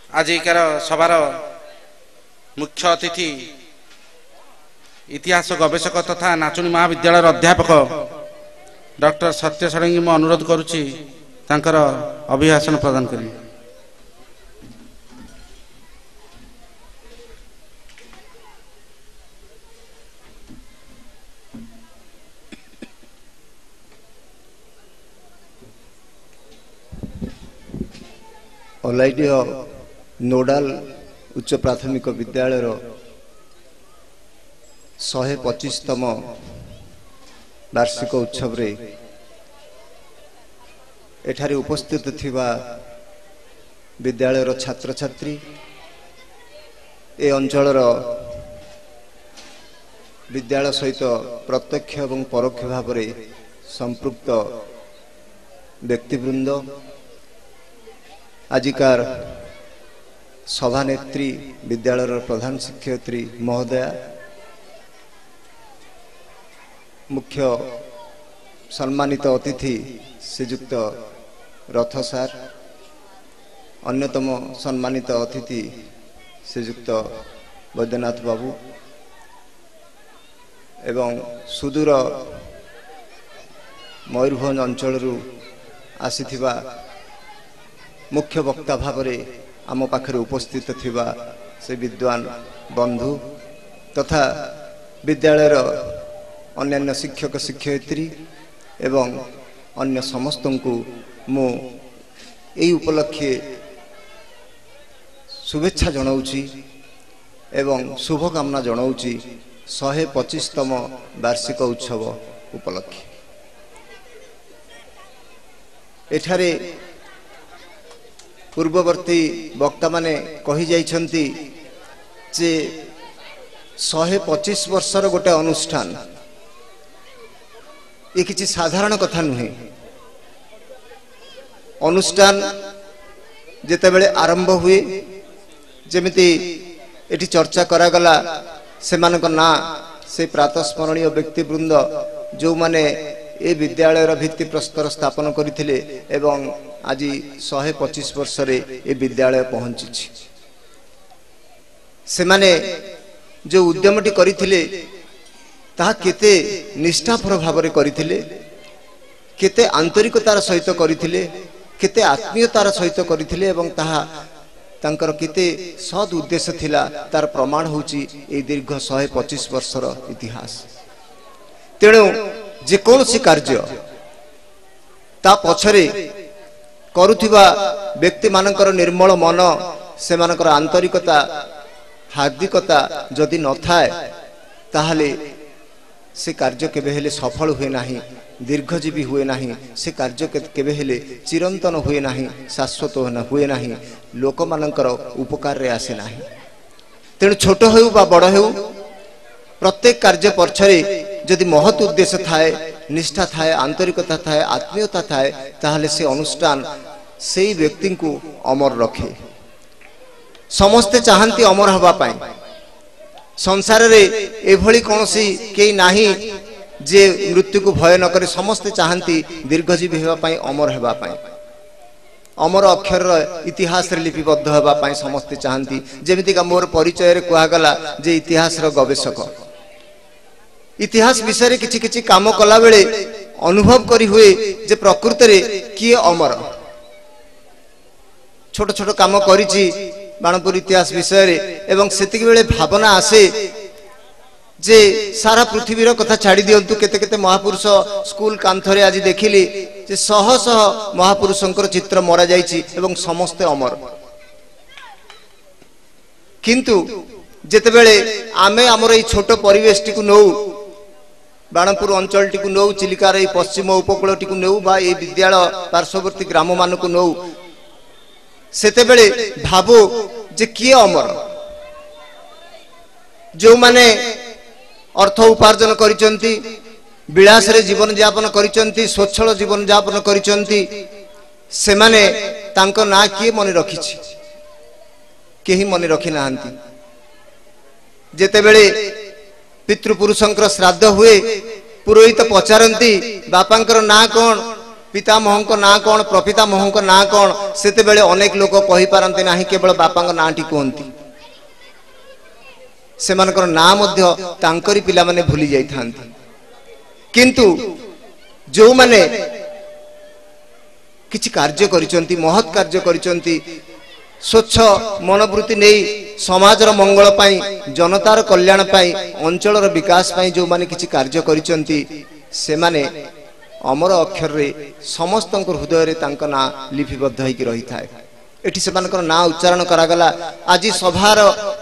आजिकार सभार मुख्य अतिथि इतिहास गवेषक तथा नाचुणी महाविद्यालय अध्यापक डॉक्टर सत्य षडंगी मु अनुरोध करुच्ची तांकर अभिभाषण प्रदान करी। ओलाइडियो नोडाल उच्च प्राथमिक विद्यालय 125तम वार्षिक उत्सव रे एठारे उपस्थित थिबा विद्यालय छात्र छात्री ए अंचलर विद्यालय सहित प्रत्यक्ष एवं परोक्ष भाव में संपृक्त व्यक्तिवृंद आजिकार सभानेत्री विद्यालय प्रधान शिक्षयित्री महोदया मुख्य सम्मानित अतिथि श्रीजुक्त रथ सार अन्यतम सम्मानित अतिथि श्रीजुक्त वैद्यनाथ बाबू एवं सुदूर मयूरभंज अंचल आसीथिबा मुख्य वक्ता भाव में आम पाखरे उपस्थित थिबा से विद्वान बंधु तथा विद्यालय अन्य शिक्षक शिक्षयित्री एवं अन्य समस्त को मु एई उपलक्षे शुभेच्छा जनाऊची एवं शुभकामना जनाऊची 125तम वार्षिक उत्सव उपलक्षे। एठारे पूर्ववर्ती वक्ता माने कही जाइछंती जे 125 वर्षर गोटे अनुष्ठान ये किसी साधारण कथा नुहे। अनुष्ठान जेतेबेले आरंभ हुए जेमिति एटी चर्चा करागला सेमानक ना से प्रातस्मरणीय व्यक्तिवृंद जो माने ए विद्यालयर भित्ति प्रस्तर स्थापन करथिले एवं आज 125 वर्ष रे ए विद्यालय पहुंची से माने जो उद्यमटी करथिले ता केते निष्ठापर भाव में करथिले केते आंतरिकतार सहित करथिले केते आत्मीयतार सहित करथिले एवं ताहा तांकर केते सद उद्देश्य थिला तार प्रमाण होची ए दीर्घ 125 वर्षर इतिहास। तेणु जे कौनसी कार्य ता पछरे करुथिबा व्यक्ति मानकर निर्मल मन से मानकर आंतरिकता हार्दिकता जदि न थाए ताहले से कार्य केबे हेले सफल हुए नाही दीर्घजीवी हुए नाही से कार्य केबे हेले चिरंतन हुए नाही शाश्वत हुए नाही लोक मानकर उपकार रे आसे नाही। तेणु छोट हेउ बा बड़ हेउ प्रत्येक कार्य पछरे जदि महत् उद्देश्य थाए निष्ठा थाए आंतरिकता थाए आत्मीयता थाए ताहले से अनुष्ठान से व्यक्ति को अमर रखे। समस्ते चाहती अमर हवा पाए संसार रे एभली कौनसी केई नाही जे मृत्यु को भय न करे समस्ते चाहती दीर्घजीवी हेबा पाए अमर हेबा पाए अमर अक्षर इतिहास रे लिपिबद्ध हेबा पाए समस्ते चाहती जेमिति का मोर परिचय रे कुआगला जे इतिहास रो गवेषक इतिहास विषय रे किछि किछि काम कला बेले अनुभव करी हुए जे प्रकृति रे किए अमर छोट छोट काम करिछि बाणपुर इतिहास विषय रे एवं सेतिक बेले भावना आसे जे सारा पृथ्वीर कथा छाड़ी दियंतु केते केते महापुरुष स्कूल कांथरे आज देखिली जे शह शह महापुरुषंकर चित्र मरा जाइछि एवं समस्ते अमर किंतु जेते बेले आमे हमर ए छोट परिवेश टिकु नौ बाणपुर अंचल टिकु नौ चिलिकार ए पश्चिम उपकूल टिकु नौ बा ए विद्यालय पार्श्ववर्ती ग्राम मानकु नौ सेते बेले भाबो जे किए अमर जो माने अर्थ उपार्जन करिसंती विलास रे जीवन यापन करिसंती स्वच्छल जीवन यापन करिसंती से माने तांको ना किए मन रखिछि केही मन रखि नाहंती। जेते बेले पितृपुरुषंकर श्राद्ध हुए पुरोहित पचारंती बापांकर ना कोन पितामह ना कौन प्रपितामह ना कौन सेते बेले अनेक लोक कहि पारंते नाही केवल बापा नाटी कहती से ना मध्य तांकरी पिला माने भूली जाई थांती किंतु जो माने किछि कार्य करिसंती महत् कार्य करिसंती स्वच्छ मनोवृत्ति नहीं समाजर मंगल पाई जनतार कल्याण पाई अंचलर विकास पाई जो माने किछि कार्य करिसंती से माने अमर अक्षर रे समस्त हृदय रे तांका ना लिपिबद्ध होई रही थाए एठी से मानकर ना उच्चारण करागला आज सभार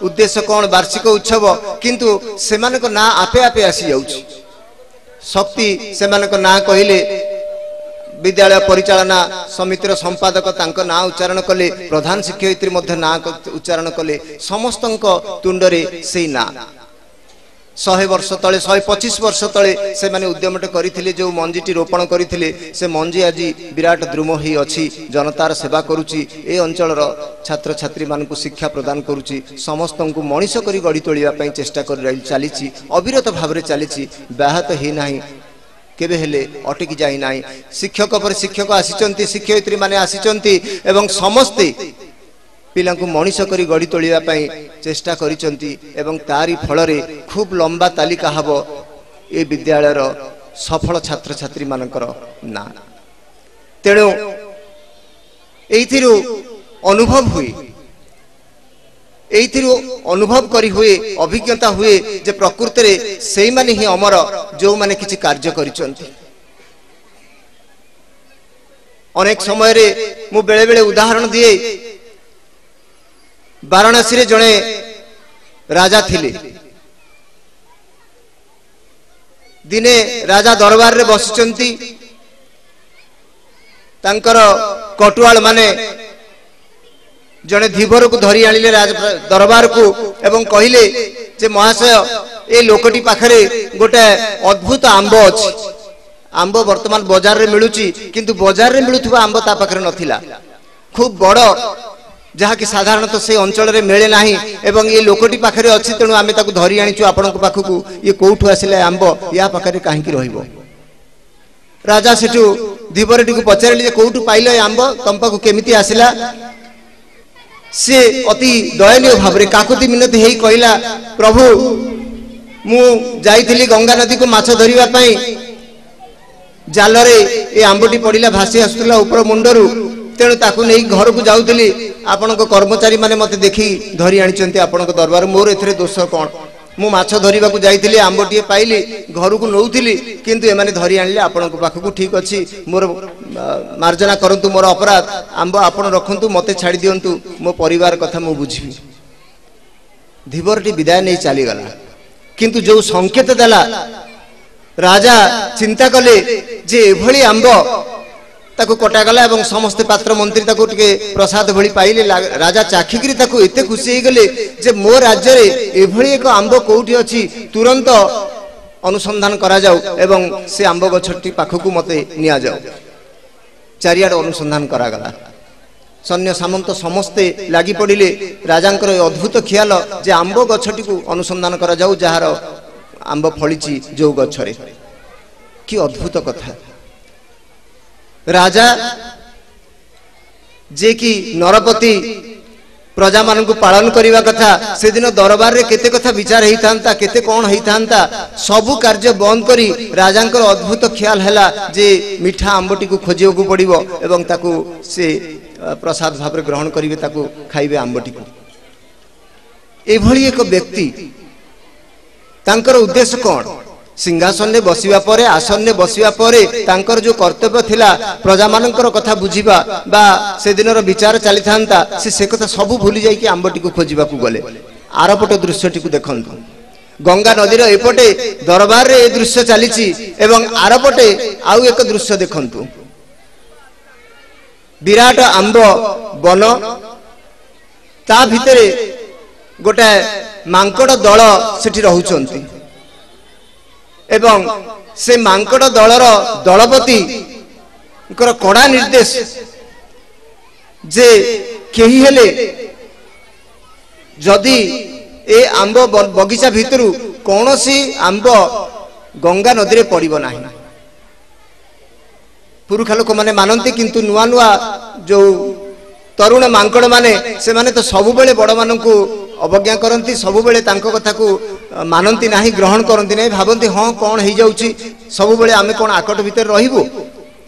उद्देश्य कौन वार्षिक उत्सव किंतु से मानकर ना आपे आपे आसी जाउछि शक्ति से मानकर ना कहिले विद्यालय परिचालना समितिर संपादक तांका ना उच्चारण कले प्रधान शिक्षयित्री मध्य ना उच्चारण कले समस्तक तुंडरे से ना 100 वर्ष तले 125 वर्ष तले से माने उद्यमटे करिथिले जो मंजीटी रोपण करिथिले से मंजी आज विराट द्रुम ही अछि जनतार सेवा करूची ए अंचलर छात्र छात्री मानकु शिक्षा प्रदान करूची समस्तंकु मनीष करी गड़ी तोलिया पई चेष्टा कर चलीची अविरत भावरे चलीची ब्याहत ही नाही केबे हेले अटकी जाई नाही शिक्षक पर शिक्षक आसीचंती शिक्षयित्री माने आसीचंती एवं समस्ते पिलांकु मनीष करी गड़ी तोलिया पई चेष्टा करिचंती एवं तारी फल रे खूब लंबा तालिका हबो ए विद्यालयर सफल छात्र छात्री मानकर ना तेणु एइथिरु अनुभव हुए एइथिरु अनुभव करी हुए अभिज्ञता हुए जे प्रकृति रे सेई माने ही अमर जो माने किछि कार्य करिचंती अनेक समय रे मु बेले बेले उदाहरण दिए वाराणसी रे जणे राजा थिले दिने राजा दरबार रे बसिचंती तांकर कटुआल माने जणे धीवर को धरी आनिले दरबार को एवं कहिले जे महाशय ए लोकटी पाखरे गोटे अद्भुत आंब अछि आंब वर्तमान बाजार रे मिलुची किंतु बाजार रे मिलुथबा आंब ता पाखरे नथिला खूब बड़ जहाँ कि साधारणतः से अंचल रे मिले नाही एवं ये लोकटी पाखरे अछि तेणु आमे ताकु धरी आनिचु आपनक पाखकु ये कोठु आसिले आंब या पाखरे काहेकि रहिबो राजा सेठु धीवरटी को पचारिले जे कोठु पाइले आंब तम पाखु केमिति आसिला से अति दयनीय भावरे काकुति मिनति हेई कहिला प्रभु मु जाईथिली गंगा नदी को माछ धरिबा पई जाल रे ए आंबटी पडिला भासी आसुतला ऊपर मुंडरू तेणु ताकू नहीं घर को जाऊली आपण कर्मचारी माने मते देखी धरी आनिचंती आपण दरबार मोर एथरे दोष कौन मु माछ धरिबा को जाईथिली आंबटीए पाइली घर को नौथिली किंतु एमाने धरी आनिले आपण पाखकु ठीक अछि मोर मार्जना करंतु मोर अपराध आंब आपण रखंतु मते छाड़ी दियंतु मो परिवार कथा मु बुझी धीवरटी विदाय नहीं चली गला किंतु जो संकेत देला राजा चिंता कले जे एभली आंब ताको कटागला एवं समस्त पात्र मंत्री ताको टिके प्रसाद भली पाइले राजा चाखिकरी ताको एते खुशी हे गले जे मो राज्य रे एभली एक आंब कोठी अछि तुरंत अनुसंधान करा जाऊ एवं से आंब गछटी पाखकु मते निया जाऊ चारियाड अनुसंधान करा गला सैन्य सामंत समस्ते लागि पड़िले राजांकर अद्भुत ख्याल जे आंब गछटी को अनुसंधान करा जाऊ जहार आंब फळिची जो गछरे कि अद्भुत कथा राजा जे कि नरपति प्रजा मानकु पालन करिवा कथा से दिन दरबार रे केते कथा विचार हेई थांता केते कोन हेई थांता सबु कार्य बंद करी राजांकर अद्भुत ख्याल हैला जे मिठा आंबटी को खोजियो को पड़िबो एवं ताकू से प्रसाद भाव ग्रहण करिवे ताकू खाइबे आंबटी को एभली एक व्यक्ति तांकर उद्देश्य कोन सिंहासन ने बसिवा परे आसन ने बसिवा परे तांकर जो कर्तव्य थिला प्रजा मानकर कथा बुझिबा बा से दिनर विचार चली थांता से कथा सब भूली जाई कि आंबटी को खोजिबा को गले आरपट दृश्यटी को देखंतु गंगा नदी रो एपटे दरबार रे ए दृश्य चलीची एवं आरपटे आउ एक दृश्य देखंतु विराट आंब वन ता भितरे गोटे मांकड़ दल सेठी रहुचंती एवं से मांकड़ दलर दलपति कड़ा निर्देश जे केही हेले जदि ए आंब बगीचा भितरु कौन सी आंब गंगा नदी रे पड़िबो नाही पुरुखा लोक माने मानती किंतु नुआ नुआ जो तरुण मांकड़ माने से माने तो सबु बेले बड़ मानकु अवज्ञा करती सबु बेले तांको कथा को मानती नाही ग्रहण करती नहीं भाबती हाँ कौन हो जाउची सबु बेले आमे कौन आकट भितर रहिबो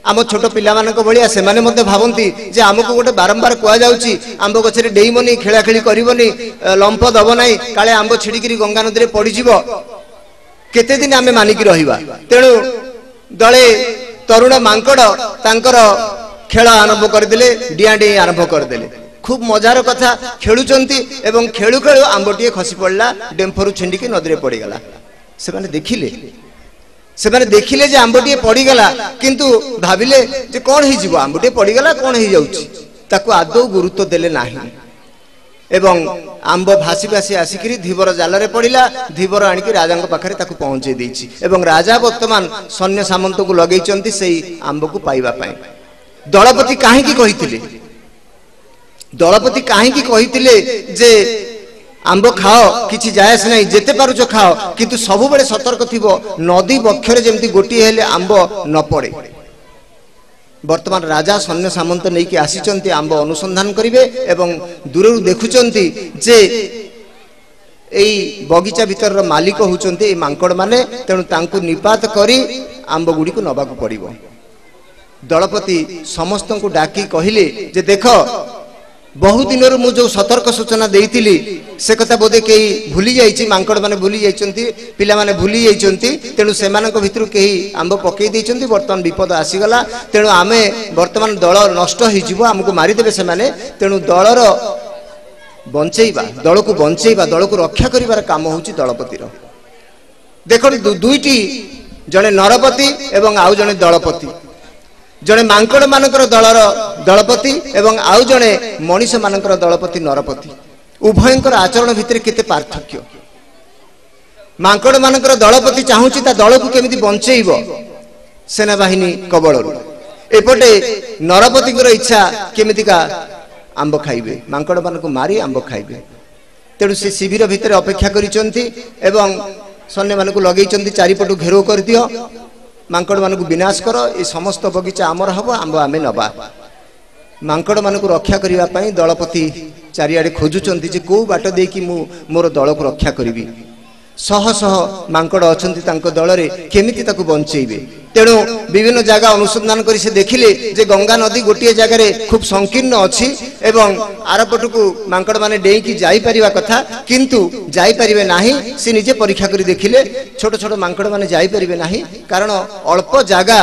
आम छोट पिला मानक भलिया से माने मध्य भाबती जे आमको गोटे बारंबार कुआ जाउची आंब गछरे डेइबनी खेलाखेली करिवनी लंप दब नाही काले आंब छिड़िकिरी गंगा नदी रे पड़ी जीवो केते दिन आमे मानिकी रहिबा तेणु दले तरुण मांकड़ तांकर खेल आरंभ करदेले डिया डे आरंभ करदेले खूब मजार कथा खेलुचंती एवं खेलु खेलु आंबटीए खसी पड़ला डेम्फरु छिंडिकी नदी रे पड़ी गला से माने देखिले जे आंबटीए पड़ी गला किंतु भाबिले जे कोन ही जीवो आंबटीए पड़ी गला कोन ही जाउची ताको आदौ गुरुत्व देले नाही एवं आंब भासी भासी आसिकी धीवर जाल रे पड़िला धीवर आनिकी राजा पाखरे ताको पहुंचे देछि एवं राजा वर्तमान सैन्य सामंत को लगेइचंती सेई आंब को पाइबा पई दलपति काहेकि कहिथिले दलपति काहेकि कहिथिले जे आंब खाओ किछि जायस नहीं जेते पारुछ खाओ किंतु सबु बेले सतर्क थिबो नदी बक्षरे जेमति गोटी हेले आंब न पड़े वर्तमान राजा सैन्य सामंत नहीं कि आसीचंती आंब अनुसंधान करिवे एवं दूररु देखुचंती जे एई बगीचा भितर मालिक होचंती ए मांकड़ माने तेणु तांकु निपात करी आंब गुडी को नबाकु पड़िबो दलपति समस्त को डाकी कहिले जे देख बहु दिन मु जो सतर्क सूचना देइतिली से कथा बोधे कई भूली जाइछि मांकड़ माने भूली जाइछंती पिला माने भूली जाइछंती तेणु सेमानक भितरु केही आंब पकई देइछंती वर्तमान विपद आसीगला तेणु आमे वर्तमान दल नष्ट होई जिवो हमकु मारि देबे सेमाने तेणु दलर बंचेइबा दल को बंचेइबा दल को रक्षा करिवार काम होउछि दलपतिर देखो दुईटी जने नरपति एवं आउ जने दलपति जने मांकड़ मानकर दलर दलपति एवं आउ जने मनीष मानकर दलपति नरपति उभयंकर आचरण भितर केते पार्थक्य मांकड़ मानकर दलपति चाहूची ता दल को केमिति बंचेइबो सेना बाहिनी कबळरु एपटे नरपतिकर इच्छा केमितिका आंब खाइबे मांकड़ मानको मारी आंब खाइबे तेणु से शिविर भितर अपेक्षा करिसंती एवं सैन्य मानको लगेइचंती चारिपटु घेरो कर दियो मांकड़ मानक विनाश कर ये समस्त बगीचा आमर हम आंब आमे नबा मांकड़ मानक रक्षा करिवा पई दलपति चारिआडे खोजुचंती जे को बाट दे कि मु मोर दल को रक्षा करिवि शह शह मांकड़ अछंती तांको दल रे केमिति ताकू बंचेइबे तेणु विभिन्न जगह अनुसंधान करी से देखिले जे गंगा नदी गोटे जगार खूब संकीर्ण अच्छी एवं आरपटकू मांकड़ माने डेई की जाई परिवा कथा किंतु जाई परिबे नाही से निजे परीक्षा करी देखिले छोट छोट मांकड़ माने जाई परिबे नाही कारण अल्प जगह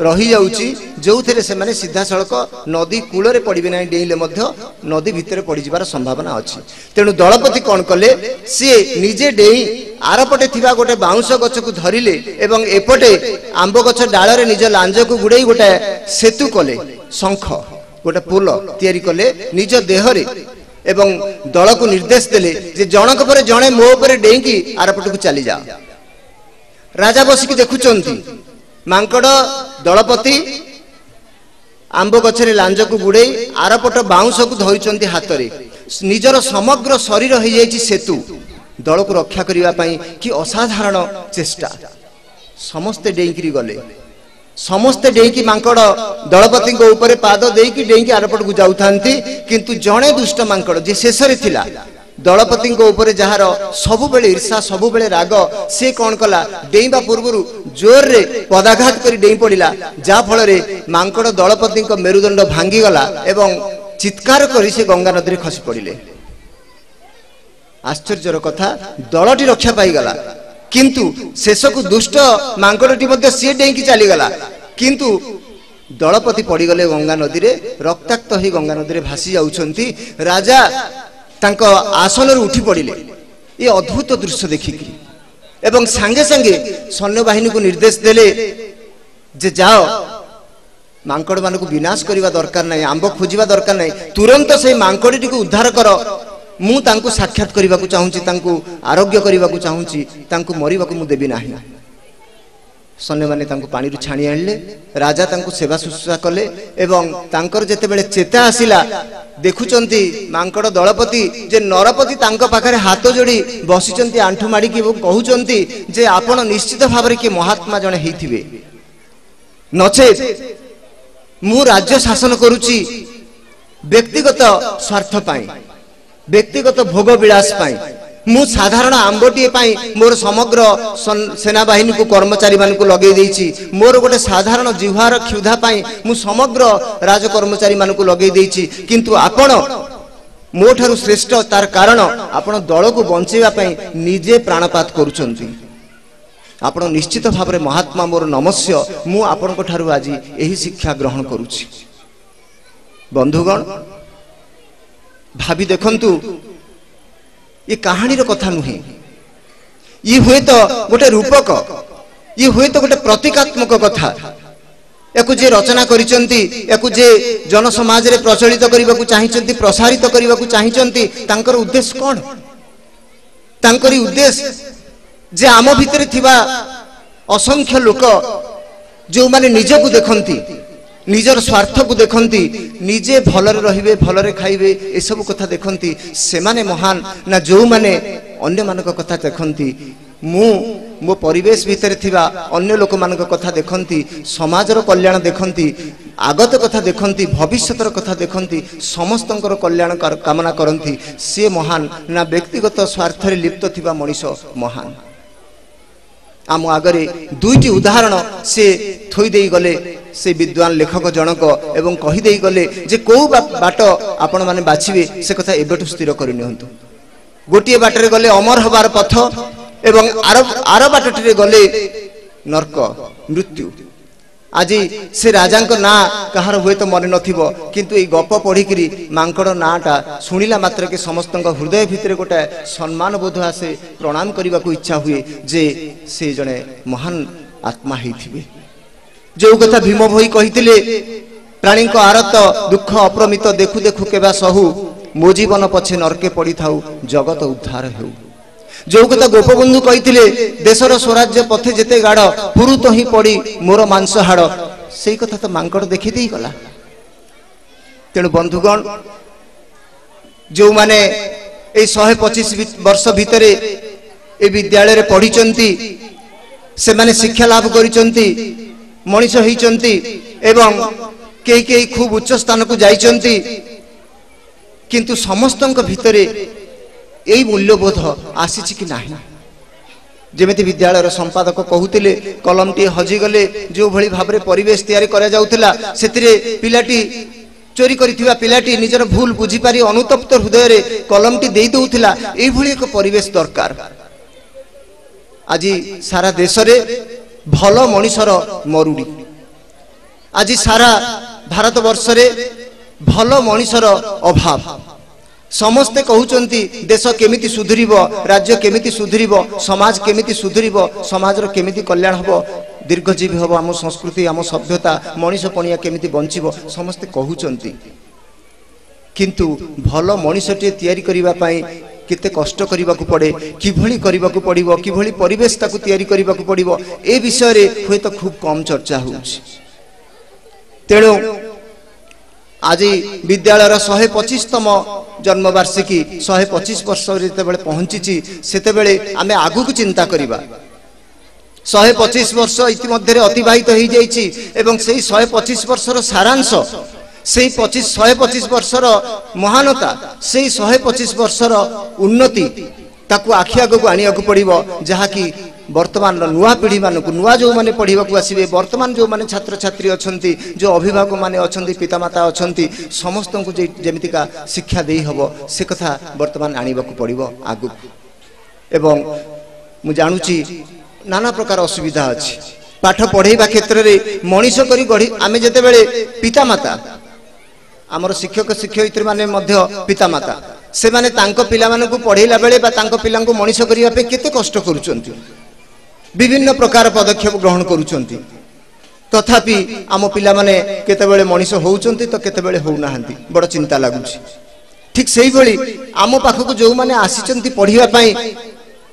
रही जाउची जो थे से माने सीधा सड़क नदी कूल रे पड़िबे नाही डेइले मध्य नदी भितर पड़ जिबार संभावना अच्छी तेणु दलपति कौन कले सी निजे डेई आरपटे थिबा गोटे बाउंस गछ को धरिले एवं एपटे आंब गछ डाल रे निज लांज को गुड़े गोटे सेतु कले शंख गोटे पुल तैयारी कले निज देह रे एवं दल को निर्देश देले जे जनक पर जणे मो ऊपर डेंकी आरपट को चली जा राजा बसिकी देखुचंती मांकड़ दलपति आंब गछरे लांज को गुड़े आरपट बाउंस को धरिचंती हाथ रे निजर समग्र शरीर हो जाइछि सेतु दल को रक्षा करिवा पई कि असाधारण चेष्टा समस्ते डेंकी गले समस्ते डेंकी मांकड़ दलपति को ऊपर पाद देकी डेंकी आरपट को जाउथांती किंतु जणे दुष्ट मांकड़ जे शेष रे थिला दलपति को ऊपर जहार सबु बेले ईर्षा सबु बेले राग से कौन कला डेइबा पूर्व जोर रे पदाघात करी डेई पड़िला जा फल रे मांकड़ दलपति को मेरुदंड भांगी गला एवं चित्कार करी से गंगा नदी रे खसी पड़िले आश्चर्यर कथा दलटी रक्षा पाई गला किंतु शेष को दुष्ट मांकड़टी मध्य सी डेंकी चली गला किंतु दलपति पड़ी गले गंगा नदी रे रक्ताक्त ही गंगा नदी रे भासी जाउछंती राजा तांको आसन रे उठी पड़िले ये अद्भुत दृश्य देखिकी एवं संगे संगे सैन्य बाहिनी को निर्देश देले जे जाओ मांकड़ मान को विनाश करने दरकार नहीं आंब खोजा दरकार नहीं तुरंत से मांकड़ी को उद्धार कर मु तांको साक्षात करने को चाहूँगी तांको आरोग्य करने को चाहूँगी तांको मरिबा को मु देबी नाही सैन्य माने तांको पानी रु छाणी आनले राजा तांको सेवा शुश्रूषा कले एवं तांकर जेते बेले चेता आसिला देखुचंती मांकड़ दलपति जे नरपति तांको पाखरे हाथ जोड़ी बसिचंती आंठू माड़ी की कहउचंती जे आपण निश्चित भाव रे के महात्मा जने हेथिबे नचे मु राज्य शासन करुची व्यक्तिगत स्वार्थ पाई व्यक्तिगत भोग विलास पाई मु साधारण आंबटीए पाई मोर समग्र सेना बाहिनी को कर्मचारी मान को लगे देइछि मोर गोटे साधारण जिह्वार क्षुधा पाई मु समग्र राज कर्मचारी मान को लगे देइछि किंतु आपण मोठारु श्रेष्ठ तार कारण आपण दल को बंचेवा पाई निजे प्राणपात करूछंती आपण निश्चित भाव में महात्मा मोर नमस्य मु आपण को ठारु आज यही शिक्षा ग्रहण करूछि बंधुगण भाभी देखंतु ये कहानी रो कथा नुहे ये हुए तो गोटे रूपक ये हुए तो गोटे प्रतीकात्मक कथा याकु जे रचना करिसंती याकु जे जन समाज रे प्रचलित करबा को चाहिसंती प्रसारित करबा को चाहिसंती तांकर उद्देश्य कोन तांकरी उद्देश्य जे आम भितरे थिबा असंख्य लोक जो माने निजको देखंती निजर स्वार्थ को देखंती निजे भलरे रहिबे भलरे खाइबे ए सब कथा देखंती से माने महान ना जो माने अन्य मानक कथा देखंती मु मो परिवेश भितर थिबा अन्य लोक मानक कथा देखंती समाजर कल्याण देखंती आगत कथा देखंती भविष्यतर कथा देखंती समस्तंकर कल्याण कामना करंती से महान ना व्यक्तिगत स्वार्थ रे लिप्त थिबा मनीष महान आम आगरे दुईटी उदाहरण से थोई देई गले से विद्वान लेखक जनक एवं कही देई गले जे को बाट आपण माने बाछिबे से कथा एबेटु स्थिर करि निहंतु गोटिए बाटरे गले अमर हबार पथ एवं आर बाटटे गले नरक मृत्यु आज से राजांक ना कहार हुए तो मन नथिबो किंतु ए गप पढ़िकरी मांकड़ नाटा सुनिला मात्र के समस्त हृदय भितर गोटे सम्मान बोध आसे प्रणाम करने को इच्छा हुए जे से जने महान आत्मा होइथिबे जो कथा भीम भई कहिथिले प्राणी को आरत दुख अप्रमित देखु देखु केबा सहु मो जीवन पछे नरके पड़ी थाउ जगत उद्धार हेउ जो कथा गोपबंधु कहिथिले देशर स्वराज्य पथे जेते गाढ़ पुरु तो ही पड़ी मोर मांस हाड़ से कथा तो मांकड़ देखि देई गला तेणु बंधुगण जो माने ए 125 वर्ष भितरे ए विद्यालय रे पढ़िचंती से माने शिक्षा लाभ करिचंती मनीष होइचंती एवं कई खूब उच्च स्थान को जाइचंती किंतु समस्तंक भितरे यही मूल्यबोध आसी कि नहीं जमिति विद्यालय संपादक कहते कलम टी हजिगले जो भली भाव में परिवेश तैयारी करा जाउथिला सेतिरे पिलाटी चोरी करिथिबा पिलाटी निजर भूल बुझी पारी अनुतप्त हृदय रे कलम टी देई दउथिला एई भली एक परिवेश दरकार आज सारा देश रे भलो मनीषर मरुडी आज सारा भारत वर्ष रे भलो मनीषर अभाव समस्ते कहउचंती देश केमिति सुधरिबो राज्य केमिति सुधरिबो समाज केमिति सुधरिबो समाजर केमिति कल्याण हबो दीर्घजीवी हबो आम संस्कृति आम सभ्यता मनीष पणिया केमिति बंचिबो समस्ते कहउचंती किंतु भलो मनीषटे तयारी करिबा पई केते कष्ट करिबा को पड़े किभली करिबा को पड़िबो किभली परिवेश ताकू तयारी करिबा को पड़िबो ए विषय रे होय तो खूब कम चर्चा होउछि तेणु आज विद्यालय 125तम जन्मवार्षिकी 125 वर्ष जिते पहुंची सेते आमे आगु को चिंता करिबा 125 वर्ष इतिमध्य अतिबाहित हो जाइछि एवं से 125 वर्षर सारांश से 125 वर्षर महानता से 125 वर्षर उन्नति ताकू आखि आगु आनिया को पड़िबो जहा कि वर्तमान नुआ पीढ़ी मानक नुआ जो माने पढ़ा को आसवे वर्तमान जो माने छात्र छात्री अच्छी जो अभिभावक माने अच्छी पितामाता अच्छी समस्त को जमितिका शिक्षा दे हबो से कथा वर्तमान आनिबा को पड़िबो आगु एवं मु जानुची नाना प्रकार असुविधा अछि पाठ पढ़ेबा क्षेत्र रे मनीष करी गढ़ी आमे जेते बेले पितामाता आमर शिक्षक शिक्षयित्री माने मध्य पितामाता से माने तांको पिला माने को पढ़ेला बेले बा तांको पिला को मनीष करिया पे केते कष्ट करूचंती विभिन्न प्रकार पदक्षेप ग्रहण करूचंती तथापि आम पिला माने केतेबेले मनीष होउचंती तो केतेबेले होउ नाहंती बड़ चिंता लागुची ठीक सेही भली आम पाखक जो माने आसीचंती पढ़िबा पई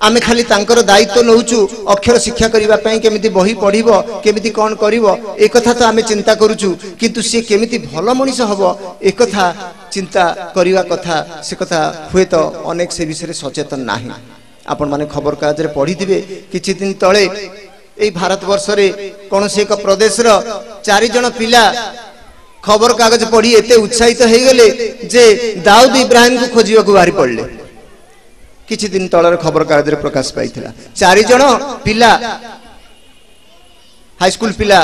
आमे खाली तांकर दायित्व नउचु अक्षर शिक्षा करिबा पई केमिति बही पढ़िबो केमिति कोन करिवो ए कथा तो आमे चिंता करूचु किंतु से केमिति भलो मनीष हबो ए कथा चिंता करिवा कथा से कथा हुए तो अनेक से विषय सचेतन नाही आपण माने खबर कागज रे पढ़ी दिबे किछि दिन तळे ए भारत वर्ष रे कोनोसी एक प्रदेश रो 4 जण पिला खबर कागज पढ़ी एते उत्साहित हो गले जे दाऊद इब्राहिम को खोजिया को बाहरी पड़ले। किछि दिन तलर खबर कागज प्रकाश पाई 4 जण पिला हाई स्कूल पिला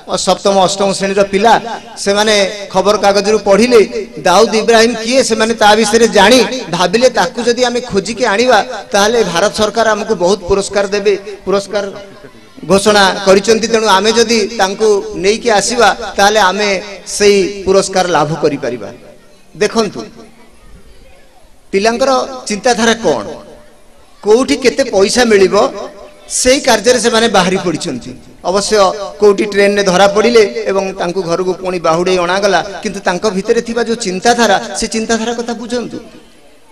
और सप्तम अष्टम श्रेणी पिला से माने खबर कागज रु पढ़िले दाऊद इब्राहिम किए से माने ता विषय जानी भाबिले ताकू जदी आमे खोजी के आनिबा ताले भारत सरकार हमको बहुत पुरस्कार देबे पुरस्कार घोषणा करिसंती तेनु आमे जदी तांको नेई के आसीबा ताले आमे सेही पुरस्कार लाभ करि परिबा। देखंतु पिलांकर चिंताधारा कोन कोउठी केते पैसा मिलिबो से कार्य से माने बाहरी पड़ती। अवश्य कोटी ट्रेन ने धरा पड़े एवं तांको घर को पुणी बाहुड़े अणागला किंतु तांको भितरे थिबा जो चिंताधारा से चिंताधारा कथा बुझंतु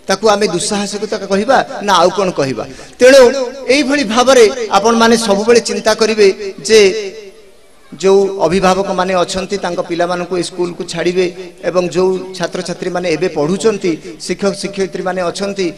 ताकू आमे दुस्साहसिकता कहबा ना आउ कोन कहबा। तेणु एई भली भाबरे आपण माने सब बेले चिंता करिवे जे जो अभिभावक माने अछंती तांको पिला मानको स्कूल को छाड़िबे एवं जो छात्र छात्री माने एबे पढुचंती शिक्षक शिक्षयित्री माने अछंती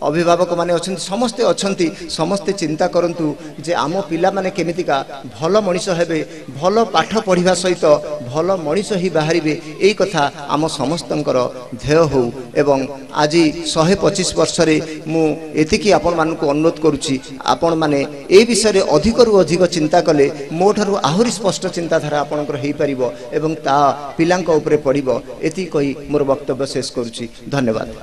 अभिभावक माने अछंती समस्ते अछंती समस्ते चिंता करंतु जे आम पिला माने केमितिका भल मनीष हेबे भल पाठ पढ़िबा सहित भल मनीष ही बाहरिबे एई कथा आम समस्तंकर ध्येय हो। एवं आज 125 वर्ष रे मु एतिकी आपण मानको अनुरोध करूची आपण माने ए विषय रे अधिक रु अधिक चिंता कले मोठरू आहुरी स्पष्ट चिंताधारा आपणकर हेई परिबो एवं ता पिलांक उपरे पड़िबो एति कहि मोर वक्तव्य शेष करूची। धन्यवाद।